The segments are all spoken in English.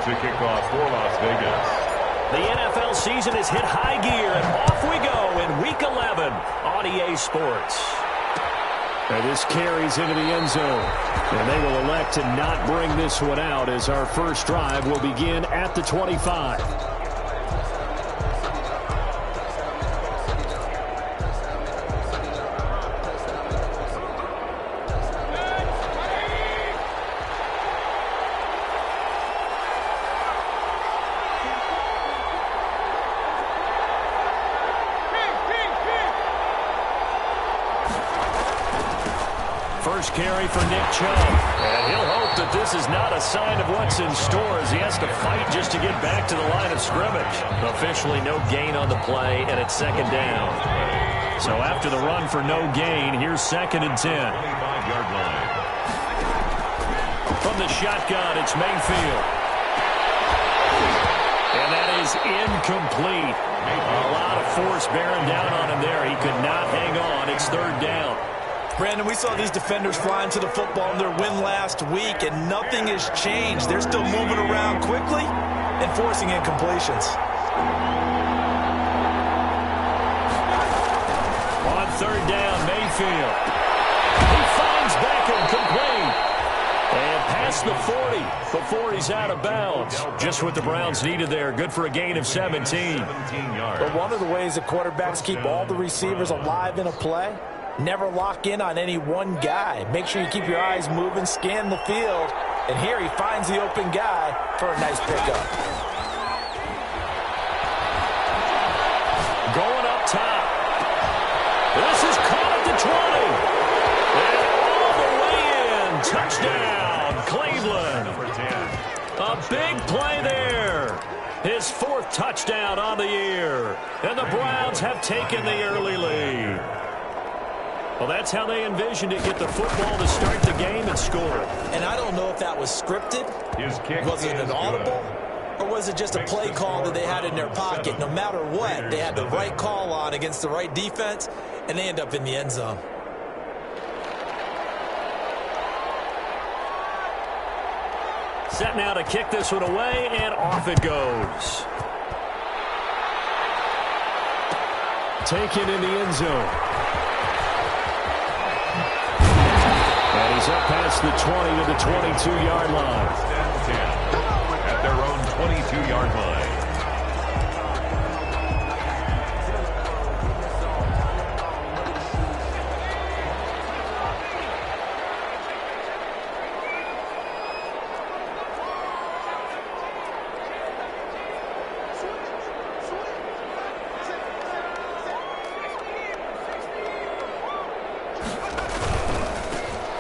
to kick off for Las Vegas. The NFL season has hit high gear, and off we go in Week 11 on EA Sports. And this carries into the end zone. And they will elect to not bring this one out as our first drive will begin at the 25. First carry for Nick Chubb. And he'll hope that this is not a sign of what's in store as he has to fight just to get back to the line of scrimmage. Officially no gain on the play, and it's second down. So after the run for no gain, here's 2nd and 10. 25-yard line. From the shotgun, it's Mayfield. And that is incomplete. A lot of force bearing down on him there. He could not hang on. It's 3rd down. Brandon, we saw these defenders flying to the football in their win last week, and nothing has changed. They're still moving around quickly and forcing incompletions. On 3rd down, Mayfield. He finds Beckham complete. And past the 40 before he's out of bounds. Just what the Browns needed there. Good for a gain of 17. But one of the ways that quarterbacks keep all the receivers alive in a play, never lock in on any one guy. Make sure you keep your eyes moving, scan the field. And here he finds the open guy for a nice pickup. Going up top. This is caught at the 20. And all the way in. Touchdown, Cleveland. A big play there. His 4th touchdown on the year. And the Browns have taken the early lead. Well, that's how they envisioned it. Get the football to start the game and score. And I don't know if that was scripted. Was it an audible? Or was it just a play call that they had in their pocket? No matter what, they had the right call on against the right defense, and they end up in the end zone. Set now to kick this one away, and off it goes. Taken in the end zone. And he's up past the 20 to the 22-yard line. At their own 22-yard line.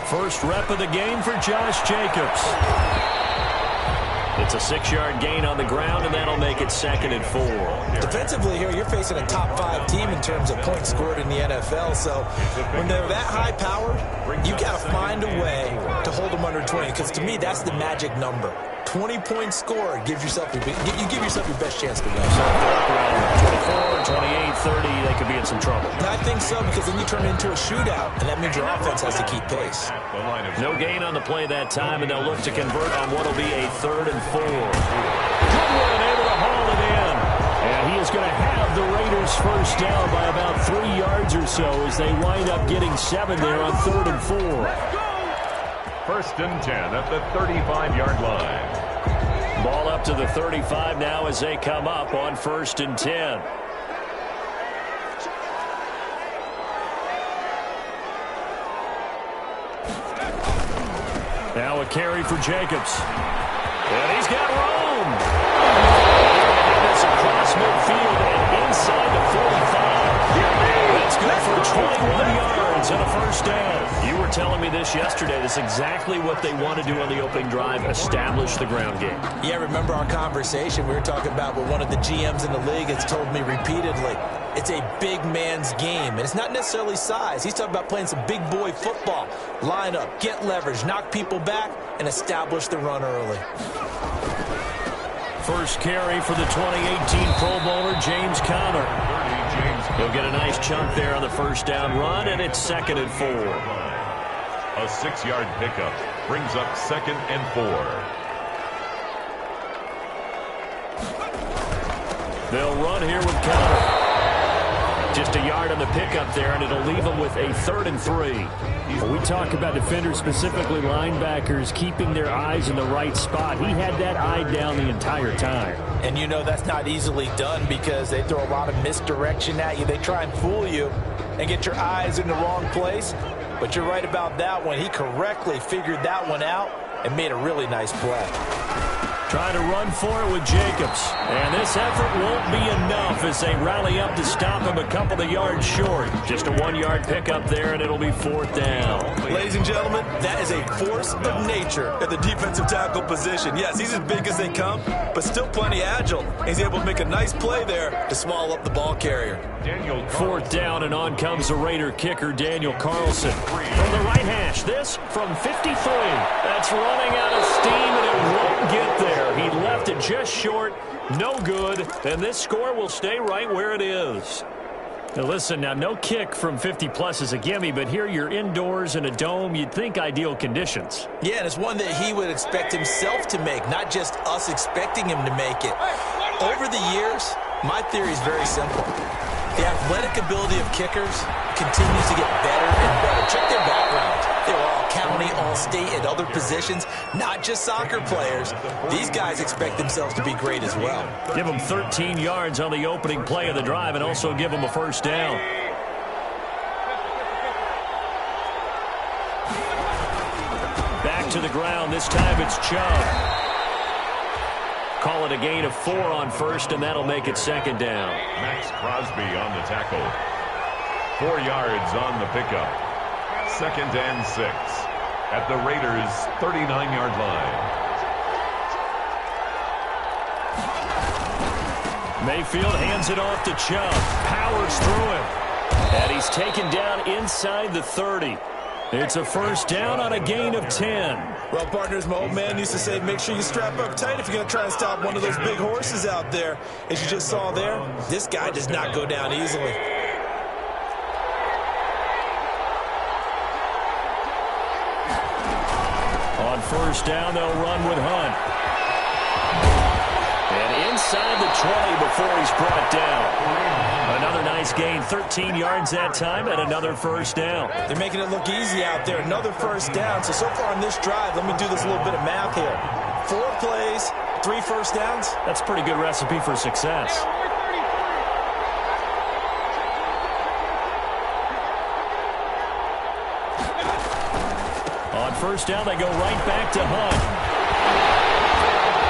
First rep of the game for Josh Jacobs. It's a 6-yard gain on the ground, and that'll make it 2nd and 4. Defensively here, you're facing a top-5 team in terms of points scored in the NFL. So when they're that high-powered, you've got to find a way to hold them under 20. Because to me, that's the magic number. 20 points scored gives yourself you give yourself your best chance to win. So if they're up around 24, 28, 30, they could be in some trouble. I think so, because then you turn it into a shootout, and that means your offense has to keep pace. No gain on the play that time, and they'll look to convert on what will be a 3rd and 4. Goodwin able to haul it in. And he is going to have the Raiders first down by about 3 yards or so as they wind up getting 7 there on 3rd and 4. 1st and 10 at the 35-yard line. Ball up to the 35 now as they come up on 1st and 10. Now a carry for Jacobs. And he's got room. It's across midfield and inside the 45. That's good for 21 yards and a first down. You were telling me this yesterday. That's exactly what they want to do on the opening drive, establish the ground game. Yeah, remember our conversation? We were talking about what one of the GMs in the league has told me repeatedly. It's a big man's game, and it's not necessarily size. He's talking about playing some big boy football. Line up, get leverage, knock people back, and establish the run early. First carry for the 2018 Pro Bowler, James Conner. He'll get a nice chunk there on the first down run, and it's 2nd and 4. A 6-yard pickup brings up 2nd and 4. They'll run here with cover. Just a yard on the pickup there, and it'll leave them with a 3rd and 3. When we talk about defenders, specifically linebackers, keeping their eyes in the right spot, he had that eye down the entire time. And you know that's not easily done because they throw a lot of misdirection at you. They try and fool you and get your eyes in the wrong place. But you're right about that one. He correctly figured that one out and made a really nice play. Trying to run for it with Jacobs. And this effort won't be enough as they rally up to stop him a couple of yards short. Just a 1-yard pickup there, and it'll be 4th down. Ladies and gentlemen, that is a force of nature at the defensive tackle position. Yes, he's as big as they come, but still plenty agile. He's able to make a nice play there to swallow up the ball carrier. 4th down, and on comes the Raider kicker, Daniel Carlson. From the right hash, this from 53. That's running out of steam, and it won't get there. He left it just short, no good, and this score will stay right where it is. Now listen, now no kick from 50-plus is a gimme, but here you're indoors in a dome. You'd think ideal conditions. Yeah, and it's one that he would expect himself to make, not just us expecting him to make it. Over the years, my theory is very simple. The athletic ability of kickers continues to get better and better. Check their background. They were all county, all state, and other positions, not just soccer players. These guys expect themselves to be great as well. Give them 13 yards on the opening play of the drive and also give them a 1st down. Back to the ground. This time it's Chubb. Call it a gain of 4 on 1st, and that'll make it 2nd down. Max Crosby on the tackle. 4 yards on the pickup. 2nd and 6 at the Raiders' 39-yard line. Mayfield hands it off to Chubb. Powers through him. And he's taken down inside the 30. It's a 1st down on a gain of 10. Well, partners, my old man used to say, make sure you strap up tight if you're going to try and stop one of those big horses out there. As you just saw there, this guy does not go down easily. On 1st down, they'll run with Hunt. And inside the 20 before he's brought down. Another nice gain, 13 yards that time, and another 1st down. They're making it look easy out there. Another 1st down. So far on this drive, let me do this little bit of math here. 4 plays, 3 1st downs. That's a pretty good recipe for success. On 1st down, they go right back to Hunt.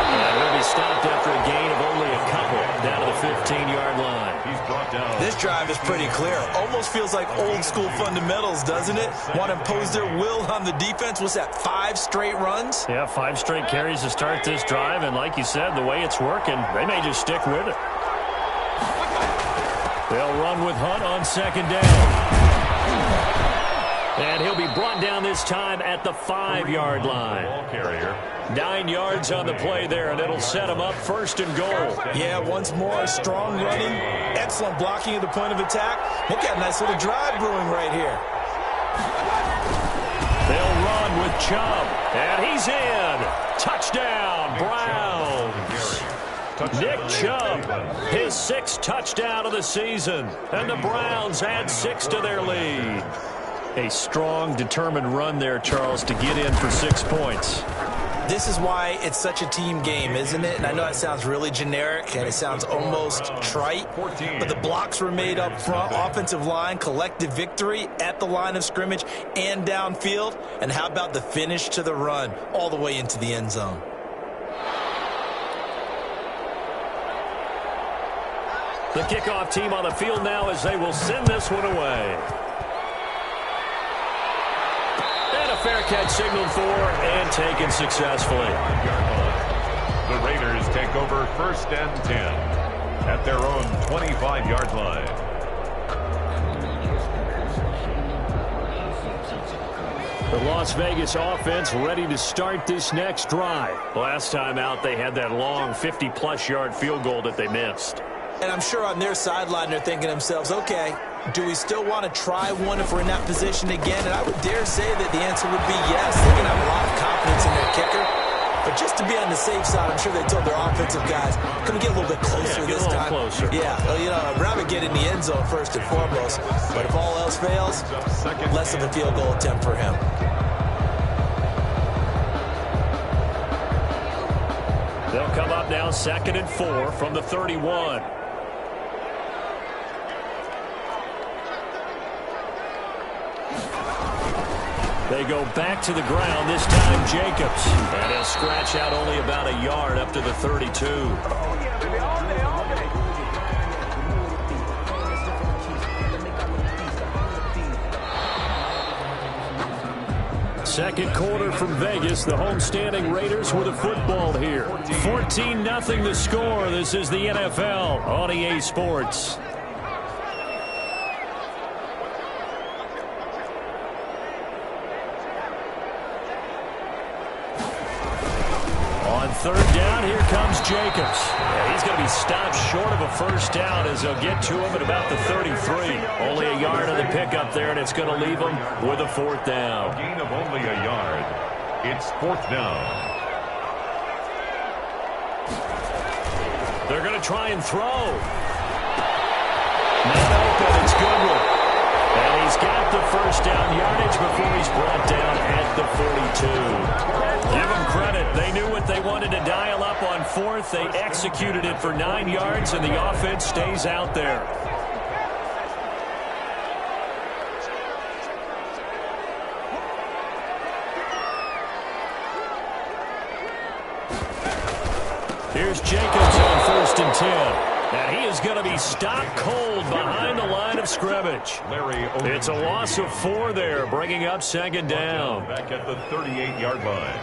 And he'll be stopped after a gain of only a couple down to the 15-yard line. He's brought down. This drive is pretty clear. Almost feels like old school fundamentals, doesn't it? Want to impose their will on the defense. What's that, 5 straight runs? Yeah, 5 straight carries to start this drive. And like you said, the way it's working, they may just stick with it. They'll run with Hunt on 2nd down. And he'll be brought down this time at the 5-yard line. Ball carrier. 9 yards on the play there, and it'll set him up 1st and goal. Yeah, once more, strong running, excellent blocking at the point of attack. Look at a nice little drive brewing right here. They'll run with Chubb, and he's in. Touchdown, Browns. Nick Chubb, his 6th touchdown of the season, and the Browns add 6 to their lead. A strong, determined run there, Charles, to get in for 6 points. This is why it's such a team game, isn't it? And I know it sounds really generic and it sounds almost trite, but the blocks were made up front, offensive line, collective victory at the line of scrimmage and downfield. And how about the finish to the run all the way into the end zone? The kickoff team on the field now as they will send this one away. Fair catch signaled for and taken successfully. The Raiders take over 1st and 10 at their own 25-yard line. The Las Vegas offense ready to start this next drive. Last time out, they had that long 50-plus yard field goal that they missed. And I'm sure on their sideline, they're thinking to themselves, okay, do we still want to try one if we're in that position again? And I would dare say that the answer would be yes. They're going to have a lot of confidence in their kicker. But just to be on the safe side, I'm sure they told their offensive guys, can we get a little bit closer this time? Closer. Yeah, well, you know, I'd rather get in the end zone first and foremost. But if all else fails, less of a field goal attempt for him. They'll come up now 2nd and 4 from the 31. They go back to the ground, this time Jacobs. And he'll scratch out only about a yard up to the 32. Second quarter from Vegas. The homestanding Raiders with a football here. 14-0 the score. This is the NFL on EA Sports. On third down, here comes Jacobs. Yeah, he's going to be stopped short of a first down as they'll get to him at about the 33. Only a yard of the pickup there, and it's going to leave him with a fourth down. A gain of only a yard. It's fourth down. They're going to try and throw. Not open, it's Goodwin. And he's got the first down yardage before he's brought down at the 42. Give them credit. They knew what they wanted to dial up on fourth. They executed it for 9 yards, and the offense stays out there. Here's Jacobs on 1st and 10. And he is going to be stopped cold behind the line of scrimmage. It's a loss of 4 there, bringing up 2nd down. Back at the 38-yard line.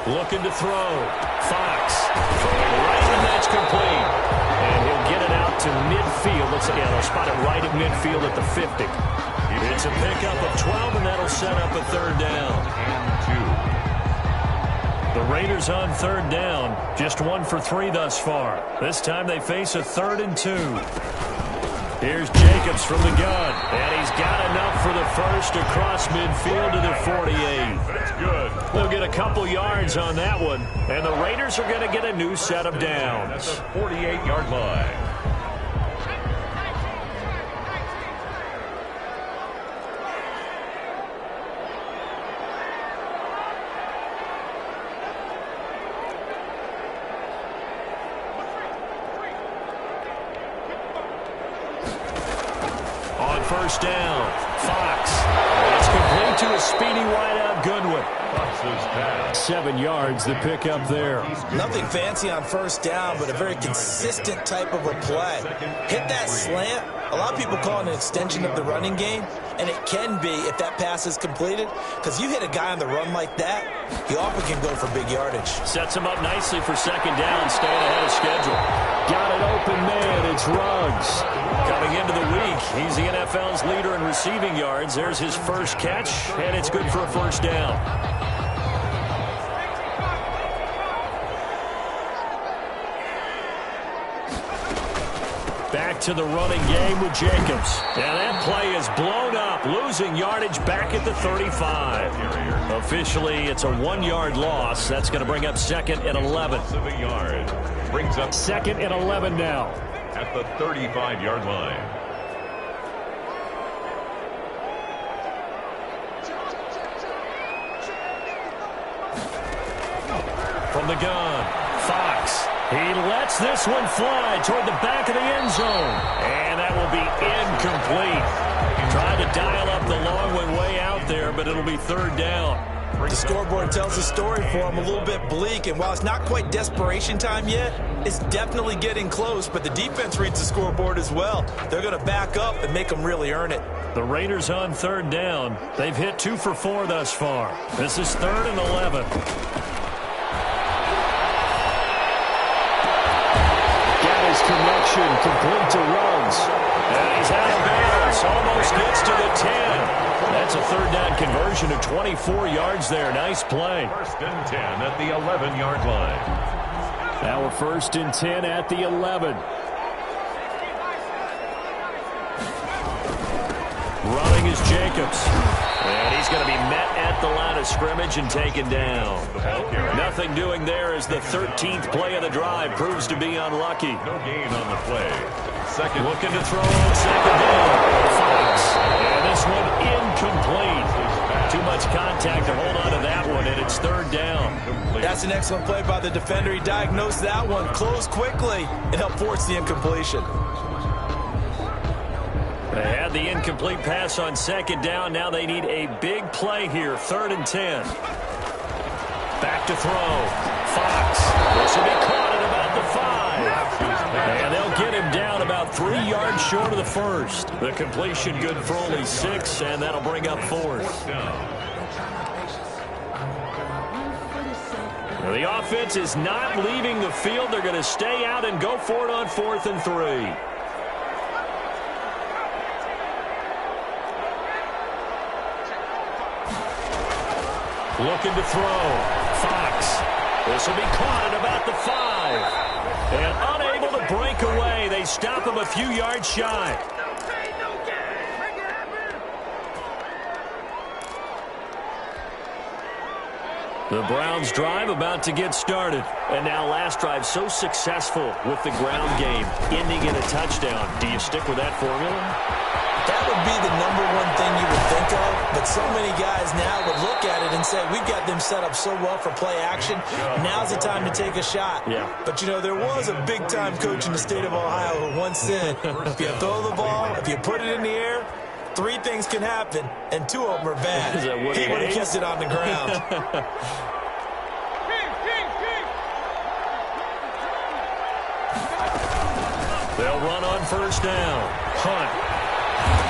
Looking to throw. Fox throwing right, and that's complete. And he'll get it out to midfield. Looks like they'll spot it right at midfield at the 50. It's a pickup of 12, and that'll set up a third down. And 2. The Raiders on third down. Just 1 for 3 thus far. This time they face a 3rd and 2. Here's Jacobs from the gun. And he's got enough for the first across midfield to the 48. That's good. They'll get a couple yards on that one. And the Raiders are going to get a new set of downs. At the 48-yard line. First down, Fox. It's complete to a speedy wideout, Goodwin. 7 yards, the pickup there. Nothing fancy on first down, but a very consistent type of a play. Hit that slant. A lot of people call it an extension of the running game, and it can be if that pass is completed, because you hit a guy on the run like that, he often can go for big yardage. Sets him up nicely for 2nd down, staying ahead of schedule. Got an open man, it's Ruggs. Coming into the week, he's the NFL's leader in receiving yards. There's his first catch, and it's good for a first down. Back to the running game with Jacobs. And that play is blown up, losing yardage back at the 35. Officially, it's a 1-yard loss. That's going to bring up 2nd and 11. Brings up 2nd and 11 now. At the 35-yard line. From the gun, Fox. He lets this one fly toward the back of the end zone. And that will be incomplete. Tried to dial up the long one way out there, but it'll be 3rd down. The scoreboard tells the story for him, a little bit bleak, and while it's not quite desperation time yet, it's definitely getting close, but the defense reads the scoreboard as well. They're going to back up and make them really earn it. The Raiders on 3rd down. They've hit 2 for 4 thus far. This is 3rd and 11. motion, complete to Ruggs. And he's out of bounds, almost gets to the 10. That's a third down conversion of 24 yards there. Nice play. First and 10 at the 11-yard line. Now first and 10 at the 11. Running is Jacobs. And he's going to be met at the line of scrimmage and taken down. Nothing doing there as the 13th play of the drive proves to be unlucky. No gain on the play. Second. Looking to throw on second down. Fox. And this one incomplete. Too much contact to hold on to that one, and it's third down. That's an excellent play by the defender. He diagnosed that one, closed quickly, and helped force the incompletion. They had the incomplete pass on second down. Now they need a big play here. Third and 10. Back to throw. Fox. This will be caught at about the 5. And they'll get him down about 3 yards short of the first. The completion good for only 6, and that'll bring up fourth. Now the offense is not leaving the field. They're going to stay out and go for it on 4th and 3. Looking to throw. Fox. This will be caught at about the 5. And unable to break away. They stop him a few yards shy. The Browns drive about to get started. And now last drive so successful with the ground game, ending in a touchdown. Do you stick with that formula? That would be the number one thing you would think of, but so many guys now would look at it and say, we've got them set up so well for play action. Now's the time to take a shot. Yeah. But, you know, there was a big-time coach in the state of Ohio who once said, if you throw the ball, if you put it in the air, 3 things can happen, and 2 of them are bad. He would have kissed it on the ground. They'll run on first down. Hunt.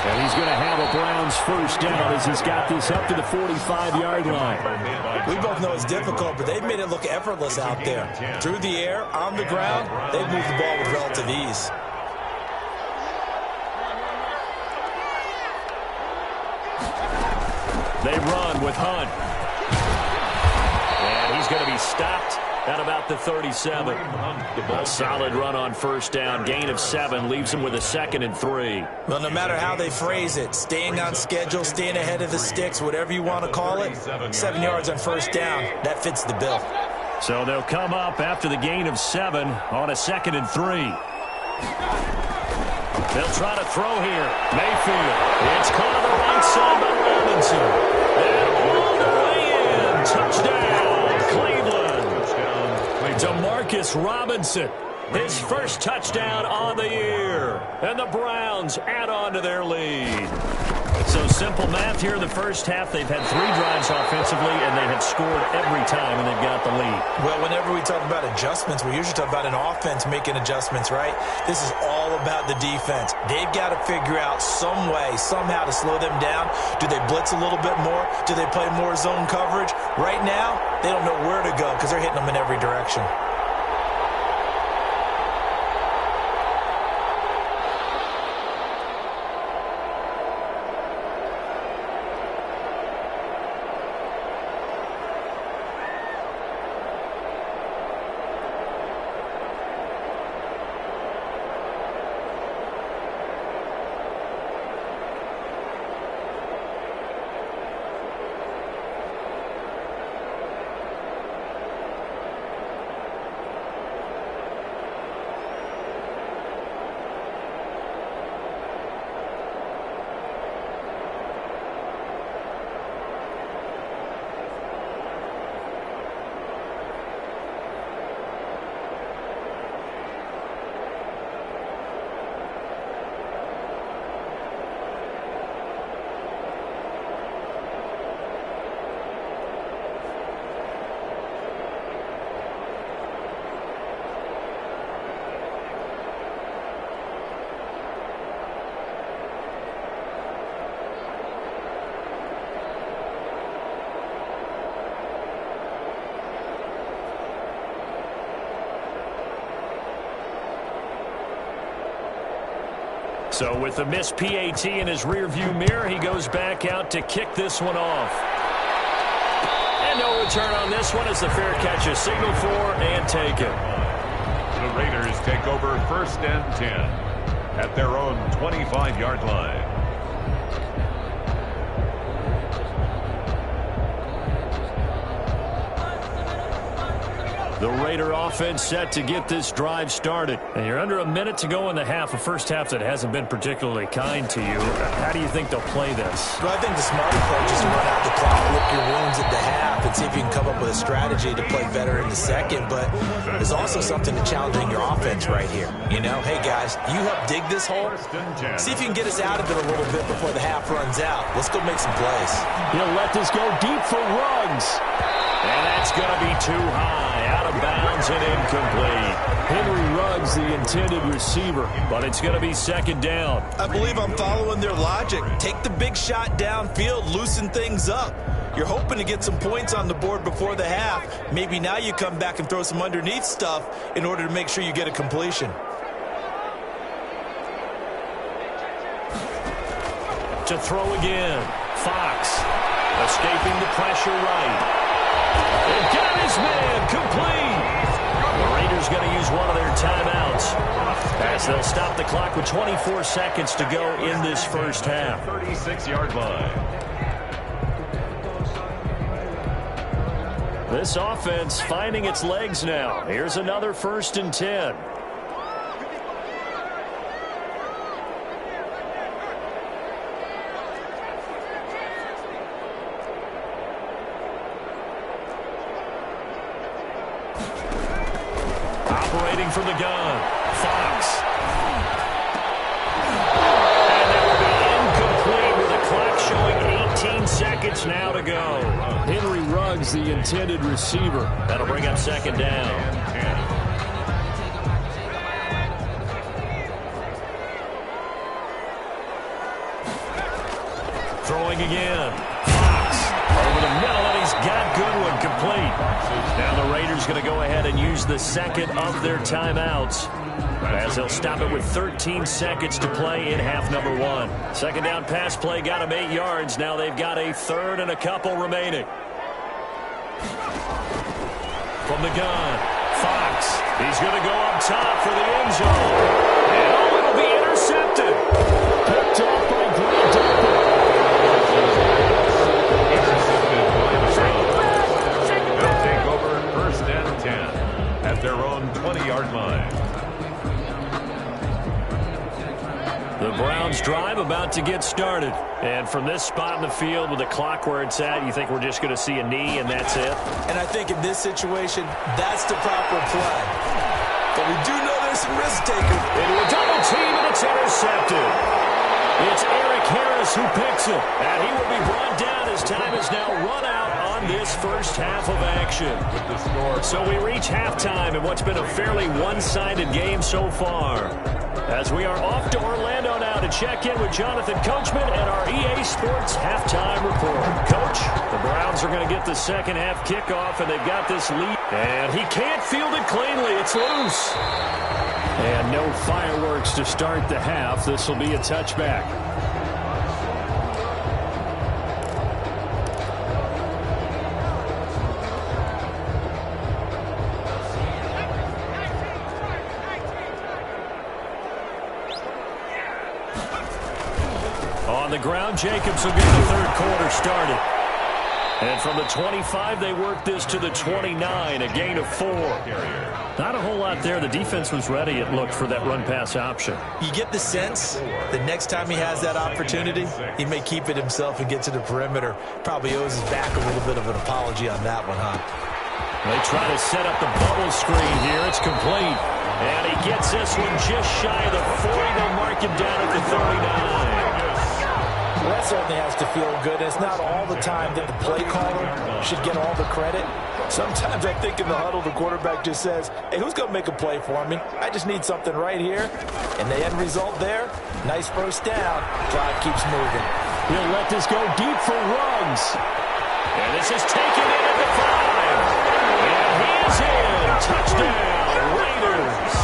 And he's going to have a Browns first down as he's got this up to the 45-yard line. We both know it's difficult, but they've made it look effortless out there. Through the air, on the ground, they've moved the ball with relative ease. They run with Hunt. And he's going to be stopped at about the 37. A solid run on first down. Gain of 7 leaves him with a 2nd and 3. Well, no matter how they phrase it, staying on schedule, staying ahead of the sticks, whatever you want to call it, 7 yards on first down, that fits the bill. So they'll come up after the gain of 7 on a 2nd and 3. They'll try to throw here. Mayfield. It's caught on the right side by Robinson. And all the way in. Touchdown, Cleveland. Demarcus Robinson, his first touchdown on the year. And the Browns add on to their lead. So simple math here in the first half. They've had 3 drives offensively, and they have scored every time, and they've got the lead. Well, whenever we talk about adjustments, we usually talk about an offense making adjustments, right? This is all about the defense. They've got to figure out some way, somehow to slow them down. Do they blitz a little bit more? Do they play more zone coverage? Right now, they don't know where to go because they're hitting them in every direction. So with the missed PAT in his rearview mirror, he goes back out to kick this one off. And no return on this one as the fair catch is signaled for and taken. The Raiders take over 1st and 10 at their own 25-yard line. The Raider offense set to get this drive started. And you're under a minute to go in the half, a first half that hasn't been particularly kind to you. How do you think they'll play this? Well, I think the smart approach is to run out the clock, lick your wounds at the half, and see if you can come up with a strategy to play better in the second. But there's also something to challenging your offense right here. You know, hey, guys, you help dig this hole. See if you can get us out of it a little bit before the half runs out. Let's go make some plays. He'll let this go deep for Ruggs. And that's going to be too high, out of bounds and incomplete. Henry Ruggs, the intended receiver, but it's going to be 2nd down. I believe I'm following their logic. Take the big shot downfield, loosen things up. You're hoping to get some points on the board before the half. Maybe now you come back and throw some underneath stuff in order to make sure you get a completion. To throw again, Fox escaping the pressure right. They've got his man complete. The Raiders going to use one of their timeouts as they'll stop the clock with 24 seconds to go in this first half. 36-yard line. This offense finding its legs now. Here's another 1st and 10. Operating from the gun, Fox. And that will be incomplete with the clock showing 18 seconds now to go. Henry Ruggs, the intended receiver. That'll bring up 2nd down. Throwing again. Fox over the middle, and he's got Goodwin complete. Now the Raiders going to go ahead and use the 2nd of their timeouts as they'll stop it with 13 seconds to play in half number 1. 2nd down pass play got them 8 yards. Now they've got a 3rd and a couple remaining. From the gun, Fox. He's going to go up top for the end zone. And it'll be intercepted. Picked off by Grant Delpit. They'll take over 1st and 10 at their own 20-yard line. The Browns drive about to get started. And from this spot in the field with the clock where it's at, you think we're just going to see a knee and that's it? And I think in this situation, that's the proper play. But we do know there's some risk takers. Into a double team, and it's intercepted. It's Eric Harris who picks it. And he will be brought down as time is now run out on this first half of action. So we reach halftime in what's been a fairly one-sided game so far. As we are off to Orlando now to check in with Jonathan Coachman and our EA Sports halftime report. Coach, the Browns are going to get the 2nd half kickoff, and they've got this lead. And he can't field it cleanly. It's loose. And no fireworks to start the half. This will be a touchback. On the ground, Jacobs will get the 3rd quarter started. And from the 25, they work this to the 29, a gain of 4. Not a whole lot there. The defense was ready, it looked, for that run-pass option. You get the sense that next time he has that opportunity, he may keep it himself and get to the perimeter. Probably owes his back a little bit of an apology on that one, huh? They try to set up the bubble screen here. It's complete. And he gets this one just shy of the 40. They'll mark him down at the 39. Well, that certainly has to feel good. It's not all the time that the play caller should get all the credit. Sometimes I think in the huddle, the quarterback just says, hey, who's going to make a play for me? I just need something right here. And the end result there, nice first down. Drive keeps moving. He'll let this go deep for Ruggs. And this is taken in at the 5. And he is in. Touchdown, Raiders.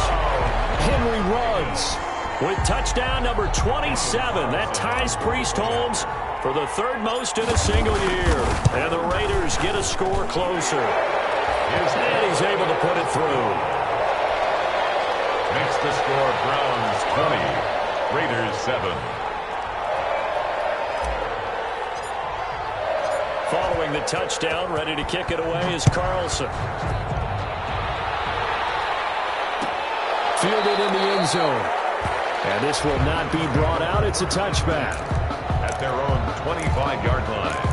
Henry Ruggs with touchdown number 27. That ties Priest Holmes for the third most in a single year. And the Raiders get a score closer. And he's able to put it through. Makes the score Browns 20, Raiders 7. Following the touchdown, ready to kick it away is Carlson. Fielded in the end zone. And this will not be brought out. It's a touchback. At their own 25-yard line.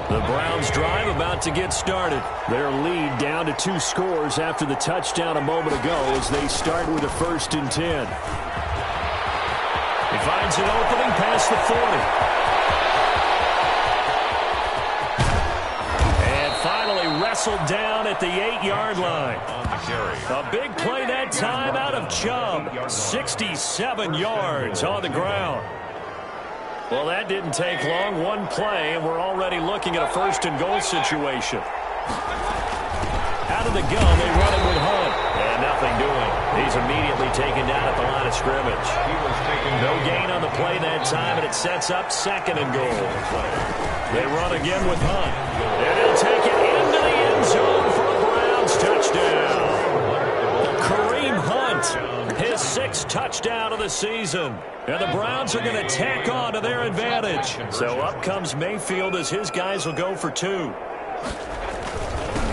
The Browns drive about to get started. Their lead down to 2 scores after the touchdown a moment ago as they start with a 1st and 10. He finds an opening past the 40. And finally wrestled down at the 8-yard line. A big play that time out of Chubb. 67 yards on the ground. Well, that didn't take long. One play, and we're already looking at a 1st and goal situation. Out of the gun, they run it with Hunt. And nothing doing. He's immediately taken down at the line of scrimmage. No gain on the play that time, and it sets up 2nd and goal. They run again with Hunt. And he'll take it into the end zone for a Browns touchdown. Kareem Hunt, his 6th touchdown of the season. And the Browns are going to tack on to their advantage. So up comes Mayfield as his guys will go for 2.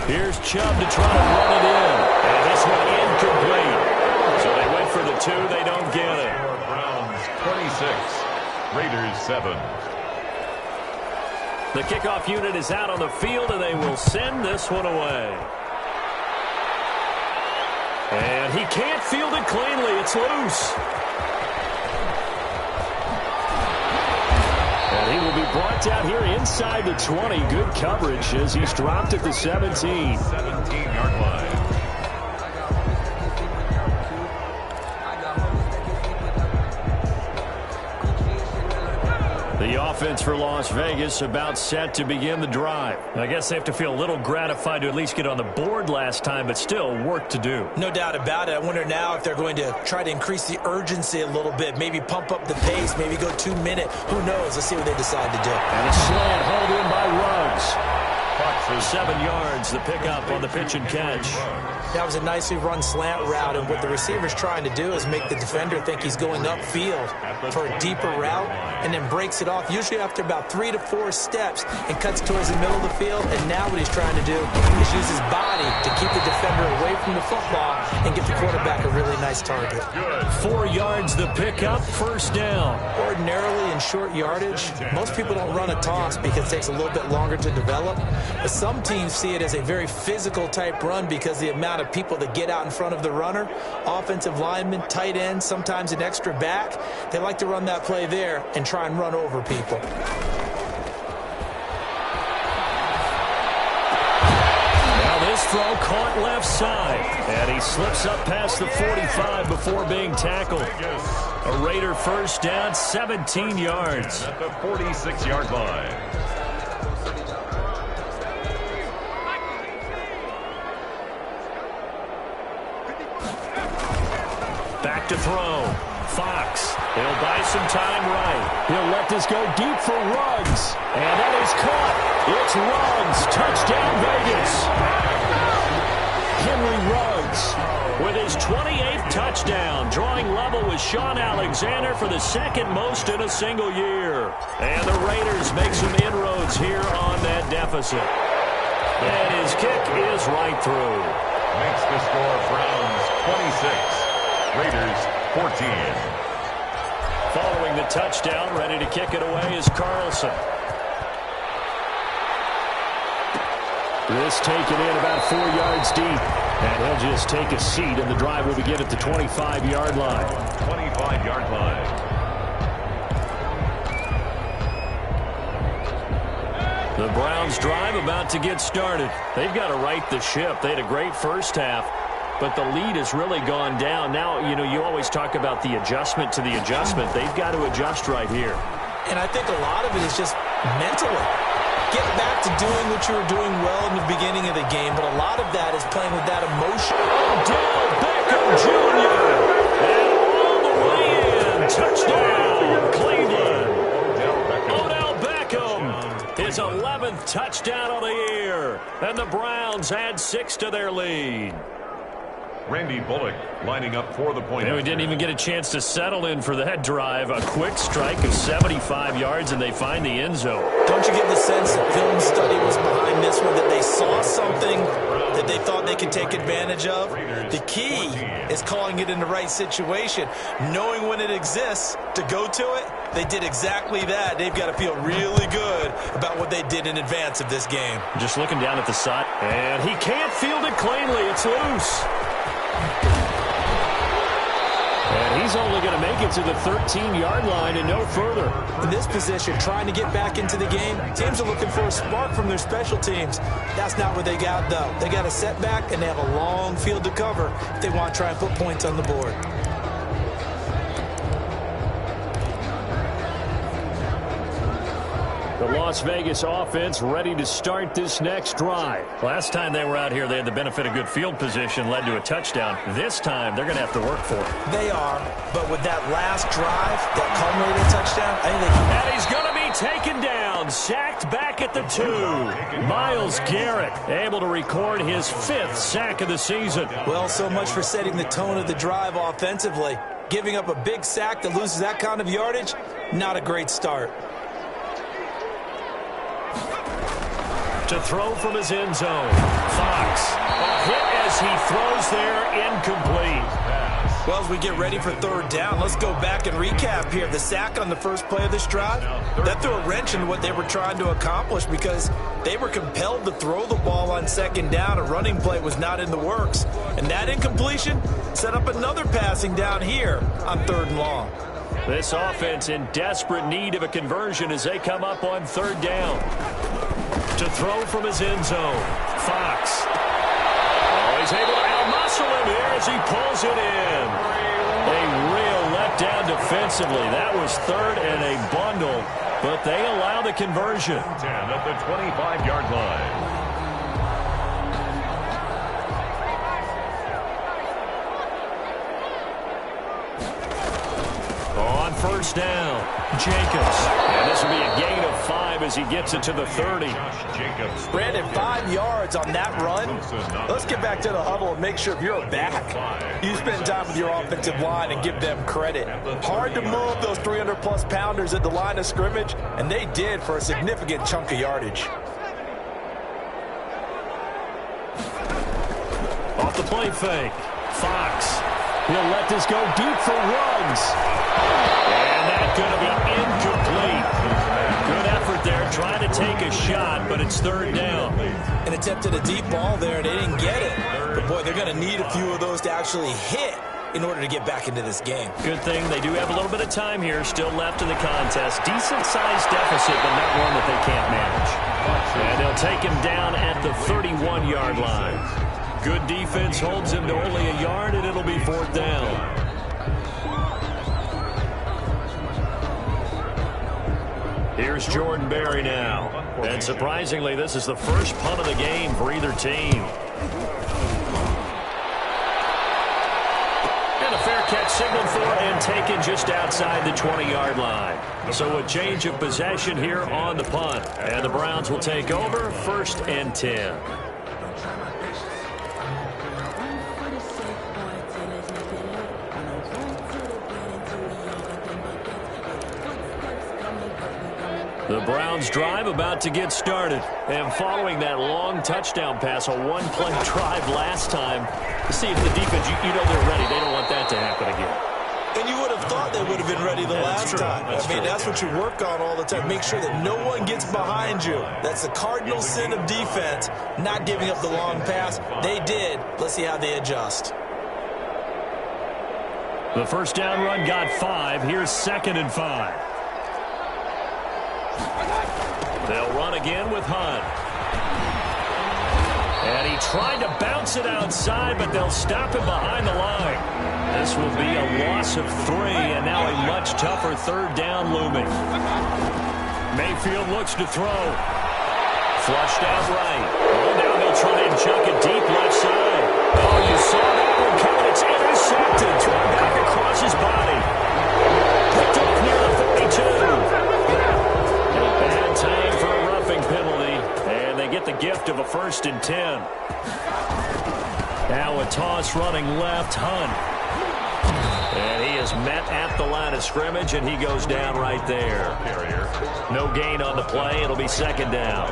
Here's Chubb to try to run it in. And this one incomplete. So they went for the 2. They don't get it. Browns 26, Raiders 7. The kickoff unit is out on the field, and they will send this one away. And he can't field it cleanly. It's loose. And he will be brought down here inside the 20. Good coverage as he's dropped at the 17. 17-yard line. The offense for Las Vegas about set to begin the drive. I guess they have to feel a little gratified to at least get on the board last time, but still work to do. No doubt about it. I wonder now if they're going to try to increase the urgency a little bit, maybe pump up the pace, maybe go 2-minute. Who knows? Let's see what they decide to do. And a slant hauled in by Ruggs. For 7 yards, the pickup on the pitch and catch. That was a nicely run slant route, and what the receiver's trying to do is make the defender think he's going upfield for a deeper route, and then breaks it off, usually after about 3 to 4 steps, and cuts towards the middle of the field. And now what he's trying to do is use his body to keep the defender away from the football and get the quarterback a really nice target. 4 yards the pickup, 1st down. Ordinarily in short yardage, most people don't run a toss because it takes a little bit longer to develop. But some teams see it as a very physical type run because the amount of people that get out in front of the runner, offensive linemen, tight ends, sometimes an extra back, they like to run that play there and try and run over people. Now this throw caught left side, and he slips up past the 45 before being tackled. A Raider 1st down, 17 yards. At the 46-yard line. Back to throw. Fox. He'll buy some time right. He'll let this go deep for Ruggs. And that is caught. It's Ruggs. Touchdown, Vegas. Henry Ruggs with his 28th touchdown, drawing level with Sean Alexander for the 2nd most in a single year. And the Raiders make some inroads here on that deficit. And his kick is right through. Makes the score Browns 26. Raiders 14. Following the touchdown, ready to kick it away is Carlson. This taken in about 4 yards deep. And he'll just take a seat, and the drive will begin at the 25-yard line. 25-yard line. The Browns drive about to get started. They've got to right the ship. They had a great 1st half. but the lead has really gone down. Now, you know, you always talk about the adjustment to the adjustment. They've got to adjust right here. And I think a lot of it is just mentally. Get back to doing what you were doing well in the beginning of the game, but a lot of that is playing with that emotion. Odell Beckham Jr. And all the way in. Touchdown, Cleveland. Odell Beckham, his 11th touchdown of the year. And the Browns add 6 to their lead. Randy Bullock lining up for the point. And we didn't even get a chance to settle in for that drive. A quick strike of 75 yards, and they find the end zone. Don't you get the sense that film study was behind this one, that they saw something that they thought they could take advantage of? The key is calling it in the right situation, knowing when it exists to go to it. They did exactly that. They've got to feel really good about what they did in advance of this game. Just looking down at the side, and he can't field it cleanly. It's loose. And he's only going to make it to the 13-yard line and no further. In this position, trying to get back into the game, teams are looking for a spark from their special teams. That's not what they got, though. They got a setback, and they have a long field to cover if they want to try and put points on the board. The Las Vegas offense ready to start this next drive. Last time they were out here, they had the benefit of good field position, led to a touchdown. This time, they're going to have to work for it. They are, but with that last drive, that culminating touchdown, I think they can. And he's going to be taken down, sacked back at the 2. Myles Garrett able to record his 5th sack of the season. Well, so much for setting the tone of the drive offensively. Giving up a big sack that loses that kind of yardage, not a great start. To throw from his end zone. Fox. A hit as he throws there, incomplete. Well, as we get ready for third down, let's go back and recap here. The sack on the first play of this drive, that threw a wrench into what they were trying to accomplish because they were compelled to throw the ball on second down. A running play was not in the works. And that incompletion set up another passing down here on third and long. This offense in desperate need of a conversion as they come up on third down. To throw from his end zone. Fox. Oh, he's able to out-muscle him here as he pulls it in. A real letdown defensively. That was third and a bundle, but they allow the conversion. 10 at the 25-yard line. On first down, Jacobs. And this will be a gain of 5 as he gets it to the 30. Brandon, 5 yards on that run. Let's get back to the huddle and make sure if you're back, you spend time with your offensive line and give them credit. Hard to move those 300-plus pounders at the line of scrimmage, and they did for a significant chunk of yardage. Off the play fake, Fox. He'll let this go deep for Ruggs. And that's going to be incomplete. Good effort there, trying to take a shot, but it's third down. And attempted a deep ball there, and they didn't get it. But, boy, they're going to need a few of those to actually hit in order to get back into this game. Good thing they do have a little bit of time here still left in the contest. Decent-sized deficit, but not one that they can't manage. And they'll take him down at the 31-yard line. Good defense holds him to only a yard, and it'll be fourth down. Here's Jordan Berry now. And surprisingly, this is the first punt of the game for either team. And a fair catch signaled for and taken just outside the 20-yard line. So a change of possession here on the punt. And the Browns will take over, 1st and 10. The Browns drive about to get started. And following that long touchdown pass, a one-play drive last time, see if the defense, you know they're ready. They don't want that to happen again. And you would have thought they would have been ready the last time. That's what you work on all the time. Make sure that no one gets behind you. That's the cardinal sin of defense, not giving up the long pass. They did. Let's see how they adjust. The first down run got 5. Here's 2nd and 5. They'll run again with Hunt. And he tried to bounce it outside, but they'll stop him behind the line. This will be a loss of 3, and now a much tougher third down looming. Mayfield looks to throw. Flushed out right. Well, now they'll try and chuck it deep left side. Oh, you saw that one coming. It's intercepted. Thrown back across his body. Picked off near the 42. A bad time for a roughing penalty. And they get the gift of a 1st and 10. Now a toss running left, Hunt. And he is met at the line of scrimmage, and he goes down right there. No gain on the play. It'll be 2nd down.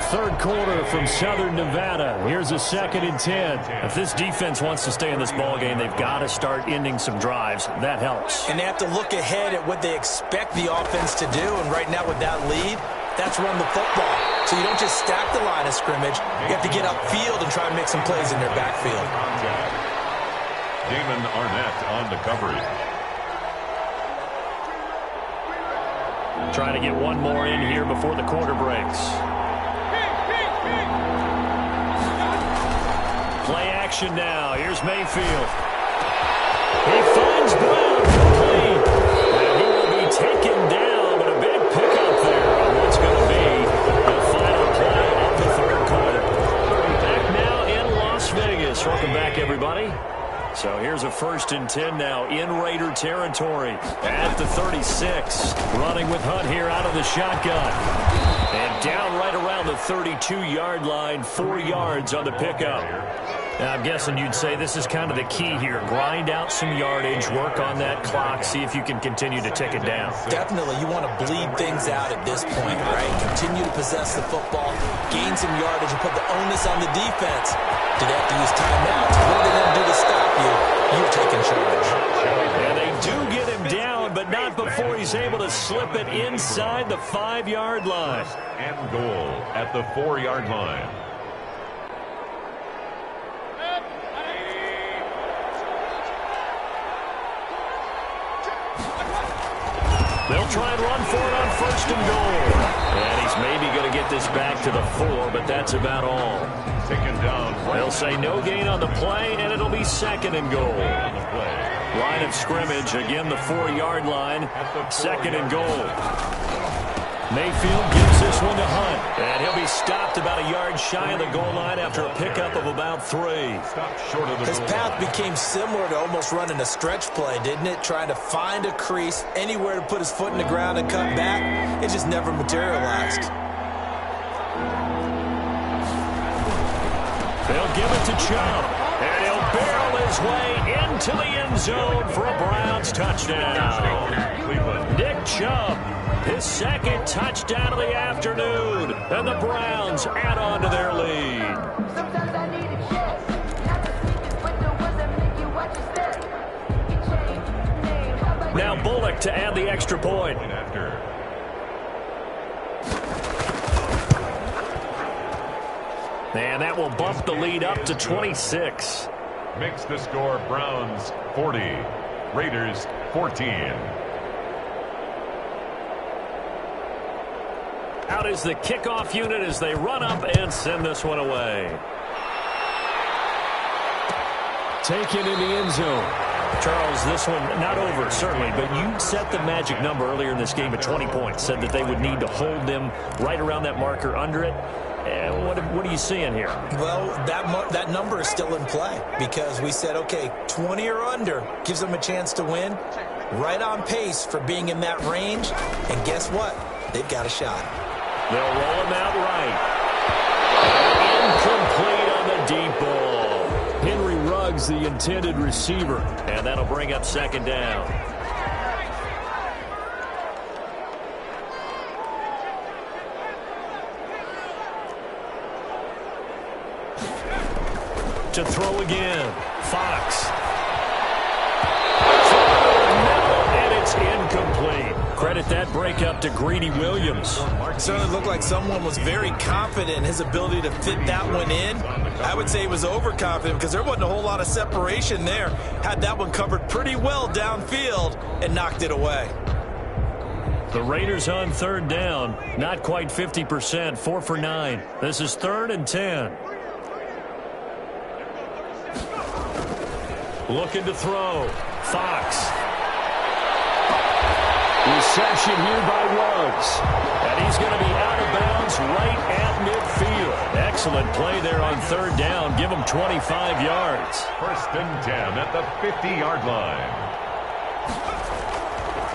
3rd quarter from Southern Nevada. Here's a 2nd and 10. If this defense wants to stay in this ballgame, they've got to start ending some drives. That helps. And they have to look ahead at what they expect the offense to do. And right now with that lead, that's run the football. So you don't just stack the line of scrimmage. You have to get upfield and try and make some plays in their backfield. Damon Arnett on the coverage. Trying to get one more in here before the quarter breaks. Play action now. Here's Mayfield. He finds Brown complete. And he will be taken down, but a big pickup there on what's going to be the final play of the 3rd quarter. Back now in Las Vegas. Welcome back, everybody. So here's a 1st and 10 now in Raider territory at the 36. Running with Hunt here out of the shotgun. And down right around the 32-yard line, 4 yards on the pickup. Now, I'm guessing you'd say this is kind of the key here. Grind out some yardage, work on that clock, see if you can continue to tick it down. Definitely. You want to bleed things out at this point, right? Continue to possess the football, gain some yardage, and put the onus on the defense. Do they have to use timeouts? What are they going to do to stop you? You're taking charge. And they do get him down, but not before he's able to slip it inside the 5-yard line. And goal at the 4-yard line. They'll try and run for it on 1st and goal. And he's maybe going to get this back to the 4, but that's about all. Taken down. They'll say no gain on the play, and it'll be 2nd and goal. Line of scrimmage, again the 4-yard line, 2nd and goal. Mayfield gives this one to Hunt. And he'll be stopped about a yard shy of the goal line after a pickup of about 3. His path became similar to almost running a stretch play, didn't it? Trying to find a crease, anywhere to put his foot in the ground and cut back. It just never materialized. They'll give it to Chubb. And he'll barrel his way into the end zone for a Browns touchdown. Nick Chubb, his 2nd touchdown of the afternoon. And the Browns add on to their lead. Now Bullock to add the extra point. And that will bump the lead up to 26. Makes the score Browns 40, Raiders 14. Out is the kickoff unit as they run up and send this one away. Taken in the end zone. Charles, this one not over, certainly, but you set the magic number earlier in this game at 20 points. Said that they would need to hold them right around that marker under it. What are you seeing here? Well, that number is still in play because we said, okay, 20 or under gives them a chance to win. Right on pace for being in that range. And guess what? They've got a shot. They'll roll him out right. Incomplete on the deep ball. Henry Ruggs, the intended receiver. And that'll bring up 2nd down. To throw again. Fox. And it's incomplete. Credit that breakup to Greedy Williams. It certainly looked like someone was very confident in his ability to fit that one in. I would say he was overconfident because there wasn't a whole lot of separation there. Had that one covered pretty well downfield and knocked it away. The Raiders on 3rd down. Not quite 50%. 4 for 9. This is 3rd and 10. Looking to throw. Fox. Reception here by Ruggs. And he's going to be out of bounds right at midfield. Excellent play there on third down. Give him 25 yards. First and 10 at the 50-yard line.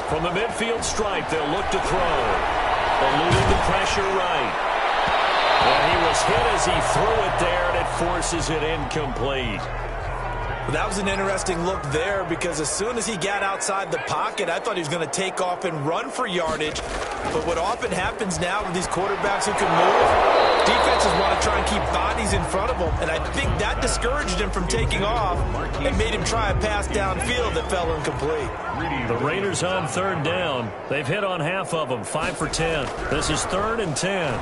From the midfield stripe, they'll look to throw. Eluding the pressure right. And he was hit as he threw it there, and it forces it incomplete. That was an interesting look there because as soon as he got outside the pocket, I thought he was going to take off and run for yardage. But what often happens now with these quarterbacks who can move, defenses want to try and keep bodies in front of them. And I think that discouraged him from taking off and made him try a pass downfield that fell incomplete. The Raiders on third down. They've hit on half of them, 5 for 10. This is 3rd and 10.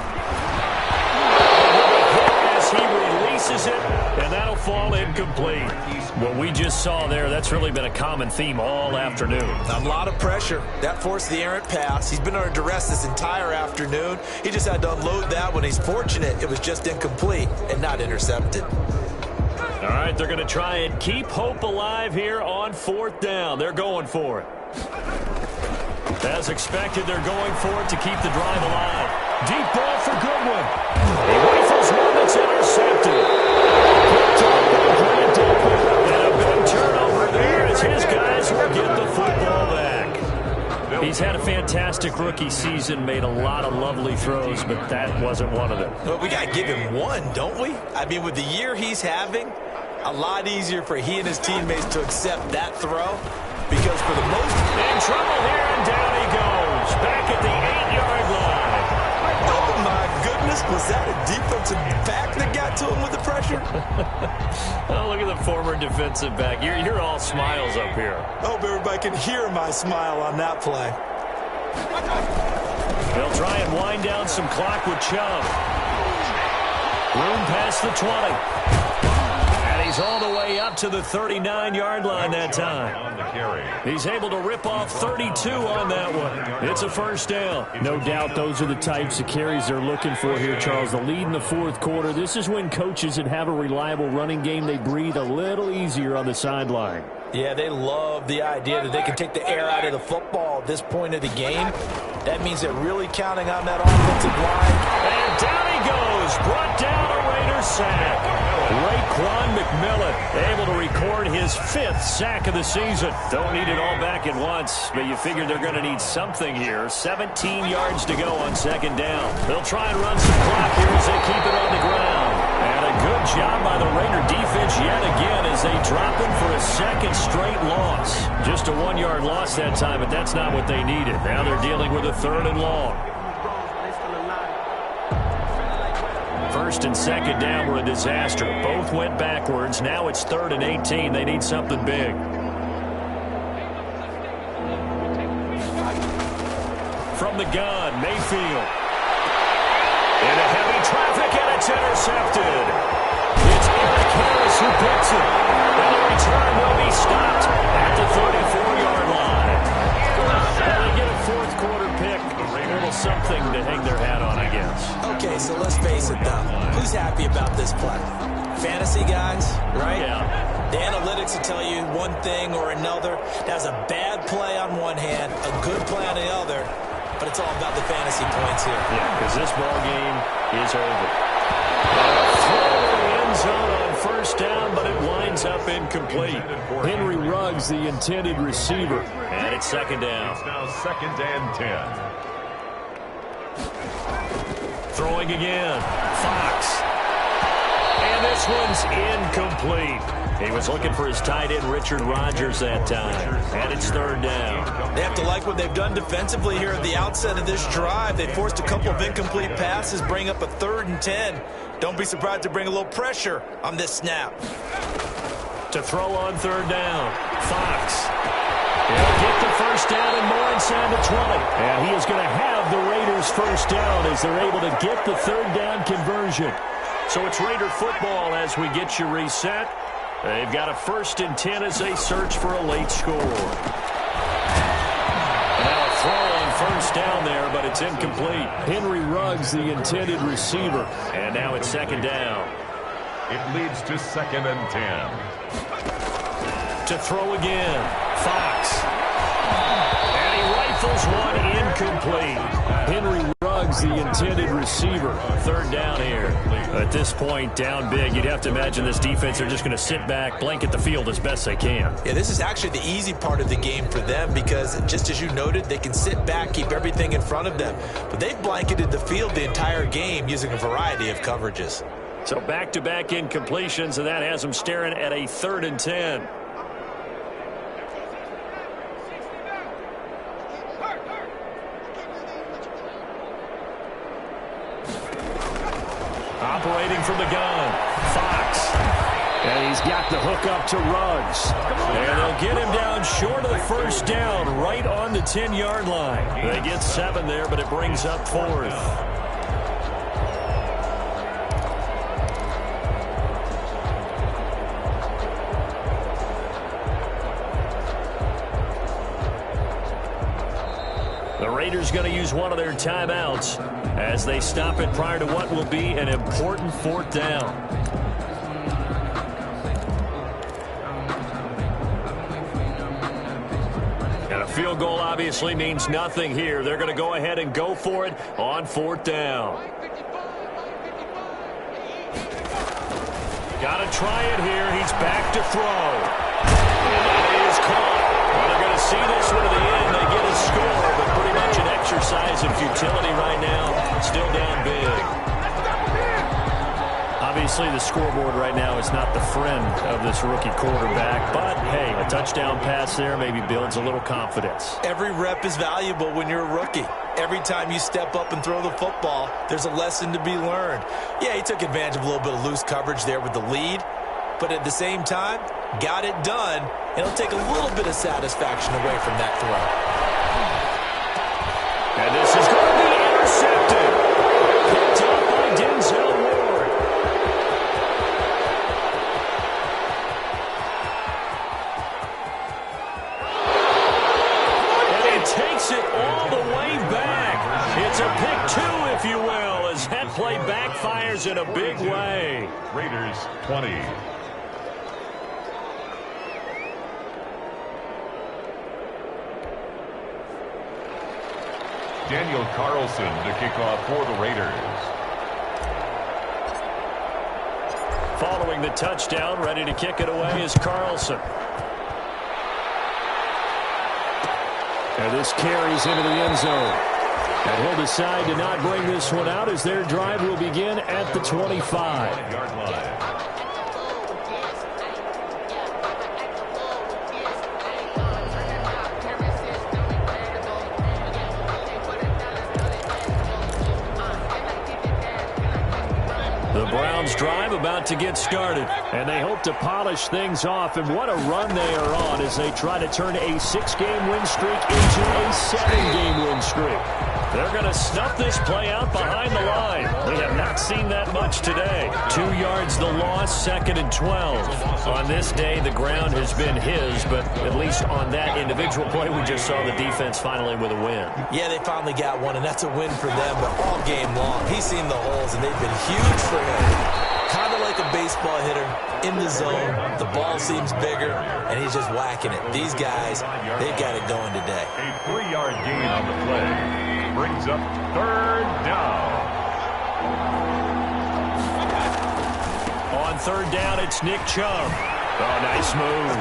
As he releases it, and that'll fall incomplete. What we just saw there, that's really been a common theme all afternoon. A lot of pressure. That forced the errant pass. He's been under duress this entire afternoon. He just had to unload that when he's fortunate. It was just incomplete and not intercepted. All right, they're going to try and keep hope alive here on 4th down. They're going for it. As expected, they're going for it to keep the drive alive. Deep ball for Goodwin. He rifles one that's intercepted. Picked up by Grant Delpit. And a big turnover there as his guys will get the football back. He's had a fantastic rookie season, made a lot of lovely throws, but that wasn't one of them. Well, we got to give him one, don't we? I mean, with the year he's having, a lot easier for he and his teammates to accept that throw. Because for the most... In trouble here, and down he goes. Back at the 8-yard line. Oh, my goodness. Was that a defensive back that got to him with the pressure? Oh, look at the former defensive back. You're all smiles up here. I hope everybody can hear my smile on that play. They'll try and wind down some clock with Chubb. Room past the 20. He's all the way up to the 39-yard line that time. He's able to rip off 32 on that one. It's a first down. No doubt those are the types of carries they're looking for here, Charles. The lead in the 4th quarter. This is when coaches that have a reliable running game, they breathe a little easier on the sideline. Yeah, they love the idea that they can take the air out of the football at this point of the game. That means they're really counting on that offensive line. And down he goes. Brought down a Raiders sack. Raekwon McMillan able to record his 5th sack of the season. Don't need it all back at once, but you figure they're going to need something here. 17 yards to go on 2nd down. They'll try and run some clock here as they keep it on the ground. And a good job by the Raider defense yet again as they drop him for a 2nd straight loss. Just a 1-yard loss that time, but that's not what they needed. Now they're dealing with a 3rd and long. 1st and 2nd down were a disaster. Both went backwards. Now it's 3rd and 18. They need something big. From the gun, Mayfield. Into heavy traffic, and it's intercepted. It's Eric Harris who picks it. And the return will be stopped at the 34-yard line. Well, they get a 4th quarter pick. A little something to hang their hat on, I guess. Okay, so let's face it, though. Who's happy about this play? Fantasy guys, right? Yeah. The analytics will tell you one thing or another. That's a bad play on one hand, a good play on the other, but it's all about the fantasy points here. Yeah, because this ball game is over. Throw in the end zone on 1st down, but it winds up incomplete. Henry Ruggs, the intended receiver. And it's 2nd down. It's now 2nd and 10. Throwing again. Fox. And this one's incomplete. He was looking for his tight end, Richard Rodgers, that time. And it's 3rd down. They have to like what they've done defensively here at the outset of this drive. They forced a couple of incomplete passes, bring up a 3rd and 10. Don't be surprised to bring a little pressure on this snap. To throw on 3rd down. Fox. He'll get the 1st down and more inside the 20. And he is going to have the Raiders' 1st down as they're able to get the 3rd down conversion. So it's Raider football as we get you reset. They've got a 1st and 10 as they search for a late score. Now a throw on 1st down there, but it's incomplete. Henry Ruggs, the intended receiver. And now it's 2nd down. It leads to 2nd and 10. to throw again. Fox. And he rifles one incomplete. Henry Ruggs, the intended receiver. Third down here. At this point, down big. You'd have to imagine this defense are just going to sit back, blanket the field as best they can. Yeah, this is actually the easy part of the game for them because, just as you noted, they can sit back, keep everything in front of them. But they've blanketed the field the entire game using a variety of coverages. So back-to-back incompletions, and that has them staring at a 3rd and 10. Operating from the gun, Fox. And he's got the hook up to Ruggs. And they'll get him down short of the first down, right on the 10-yard line. They get 7 there, but it brings up 4th. The Raiders going to use one of their timeouts as they stop it prior to what will be an important 4th down. And a field goal obviously means nothing here. They're going to go ahead and go for it on 4th down. Got to try it here. He's back to throw. And that is caught. Well, they're going to see this one to the end. They get a score, but pretty much an exercise in futility right now. Still down big. Obviously, the scoreboard right now is not the friend of this rookie quarterback. But, hey, a touchdown pass there maybe builds a little confidence. Every rep is valuable when you're a rookie. Every time you step up and throw the football, there's a lesson to be learned. Yeah, he took advantage of a little bit of loose coverage there with the lead. But at the same time, got it done. It'll take a little bit of satisfaction away from that throw. And this is going to be intercepted. Picked up by Denzel Ward. And he takes it all the way back. It's a pick 2, if you will, as that play backfires in a big way. Raiders 20. Daniel Carlson to kick off for the Raiders. Following the touchdown, ready to kick it away is Carlson. And this carries into the end zone. And he'll decide to not bring this one out as their drive will begin at the 25-yard line. The Browns drive about to get started, and they hope to polish things off. And what a run they are on as they try to turn a 6-game win streak into a 7-game win streak. They're going to snuff this play out behind the line. We have not seen that much today. 2 yards the loss, 2nd and 12. On this day, the ground has been his, but at least on that individual play, we just saw the defense finally with a win. Yeah, they finally got one, and that's a win for them, but all game long, he's seen the holes, and they've been huge for him. Kind of like a baseball hitter in the zone. The ball seems bigger, and he's just whacking it. These guys, they've got it going today. A 3-yard gain on the play. Brings up 3rd down. On 3rd down, it's Nick Chubb. Oh, nice move.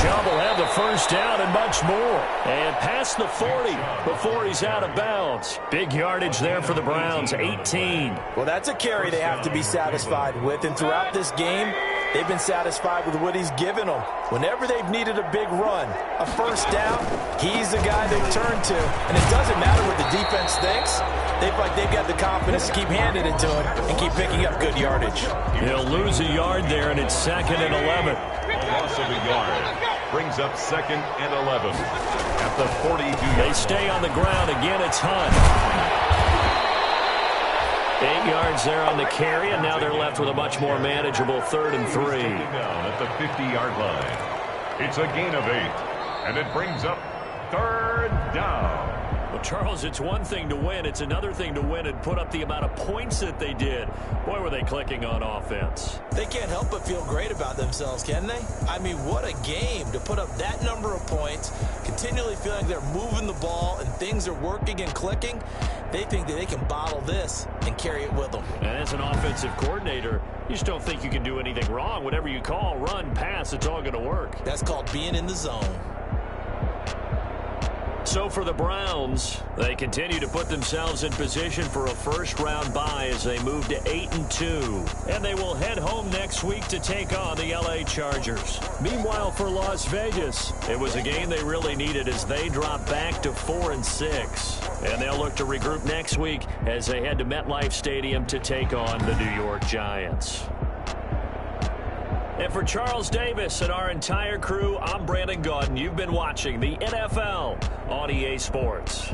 Chubb will have the first down and much more. And past the 40 before he's out of bounds. Big yardage there for the Browns, 18. Well, that's a carry they have to be satisfied with. And throughout this game, they've been satisfied with what he's given them. Whenever they've needed a big run, a first down, he's the guy they've turned to. And it doesn't matter what the defense thinks. They've got the confidence to keep handing it to him and keep picking up good yardage. He'll lose a yard there, and it's 2nd and 11. Loss of a yard. Brings up 2nd and 11. At the 42. They stay on the ground. Again, it's Hunt. 8 yards there on the carry, and now they're left with a much more manageable 3rd and 3. Down at the 50-yard line. It's a gain of 8, and it brings up 3rd down. Well, Charles, it's one thing to win. It's another thing to win and put up the amount of points that they did. Boy, were they clicking on offense. They can't help but feel great about themselves, can they? I mean, what a game to put up that number of points, continually feeling they're moving the ball and things are working and clicking. They think that they can bottle this and carry it with them. And as an offensive coordinator, you just don't think you can do anything wrong. Whatever you call, run, pass, it's all going to work. That's called being in the zone. So for the Browns, they continue to put themselves in position for a first-round bye as they move to 8-2. And they will head home next week to take on the LA Chargers. Meanwhile, for Las Vegas, it was a game they really needed as they drop back to 4-6. And they'll look to regroup next week as they head to MetLife Stadium to take on the New York Giants. And for Charles Davis and our entire crew, I'm Brandon Gaudin. You've been watching the NFL on EA Sports.